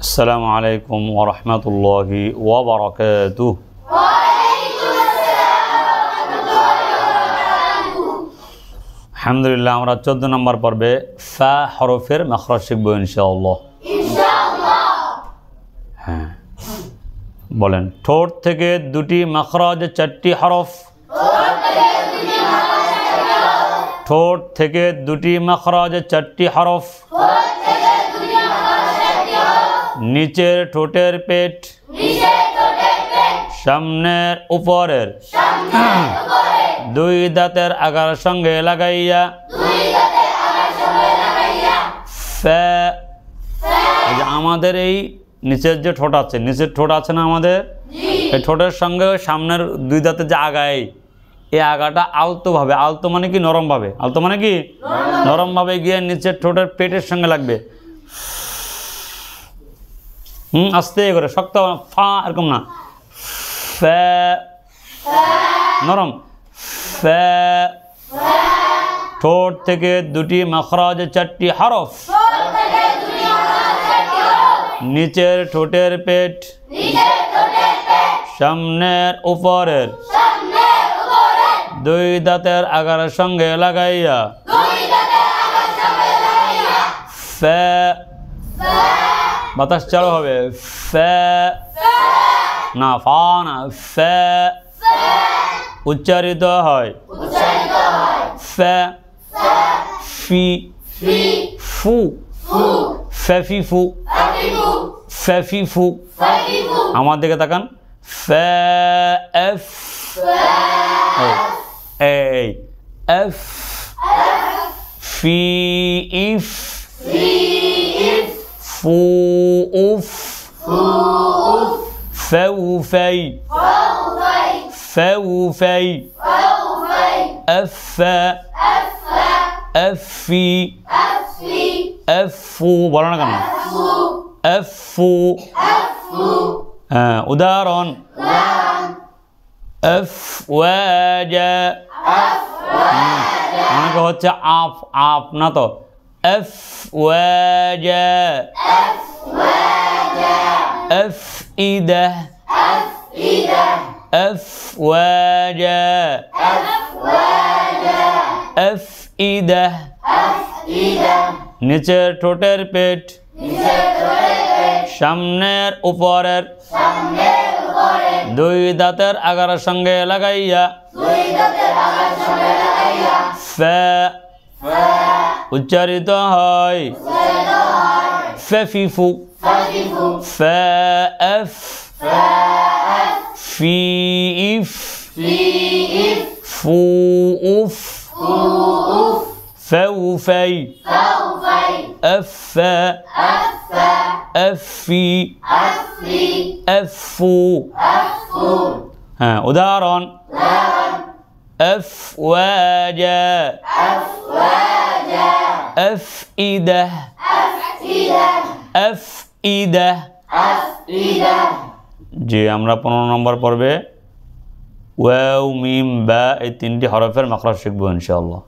السلام عليكم ورحمة الله وبركاته. وعليكم السلام ورحمة الله وبركاته. الحمد لله আমরা 14 নম্বর পর্বে ফা হরফের মাখরাজ শিখব ইনশাআল্লাহ। ইনশাআল্লাহ। হ্যাঁ বলেন, ঠোঁট থেকে দুটি মাখরাজ চারটি হরফ। ঠোঁট থেকে দুটি মাখরাজ চারটি হরফ। নিচের ঠোঁটের পেট, সামনের উপরের দুই দাঁতের আগার সঙ্গে লাগাইয়া আমাদের এই নিচের যে ঠোঁট আছে, নিচের ঠোঁট আছে না আমাদের, এই ঠোঁটের সঙ্গে সামনের দুই দাঁতের যে আগায়, এই আগাটা আলতোভাবে, আলতো মানে কি নরমভাবে, আলতো মানে কি নরমভাবে গিয়ে নিচের ঠোঁটের পেটের সঙ্গে লাগবে। আস্তে করে, শক্ত ফা এরকম না, ফা নরম, ফা। ঠোঁট থেকে দুটি মাখরাজ চারটি হরফ। নিচের ঠোঁটের পেট, সামনের উপরের দুই দাঁতের আগার সঙ্গে লাগাইয়া ফা, বাতাস চালু হবে, ফা না, ফা না, ফা উচ্চারিত হয়, ফা ফি ফু, ফ্যাফিফু, ফ্যাফিফু। আমার দিকে তাকান, ফা এফ, এই এফ ফি ইফ, ফু উফ, ফাউ ফাই, ফাউ ফাই, আফা আফি, আফু বলো না কেন, আফু। হ্যাঁ উদাহরণ, আফওয়াজা, অনেকে হচ্ছে আফ, আফ না তো, আফওয়াজা, আফইদা, আফওয়াজা, আফইদা। নিচের ঠোঁটের পেট, সামনের উপরের দুই দাঁতের আগার সঙ্গে লাগাইয়া ফা উচ্চারিত হয়, ফ্যাফিফু, ফা এফ ফি ইফ, ফু উফ, ফাউ ফাই, আফা আফি, আফু। হ্যাঁ উদাহরণ, আফওয়াজা, আফইদা, আফইদা। জি আমরা 15 নম্বর পর্বে ওয়াও মিম বা এই তিনটি হরফের মাখরাজ শিখব ইনশাআল্লাহ।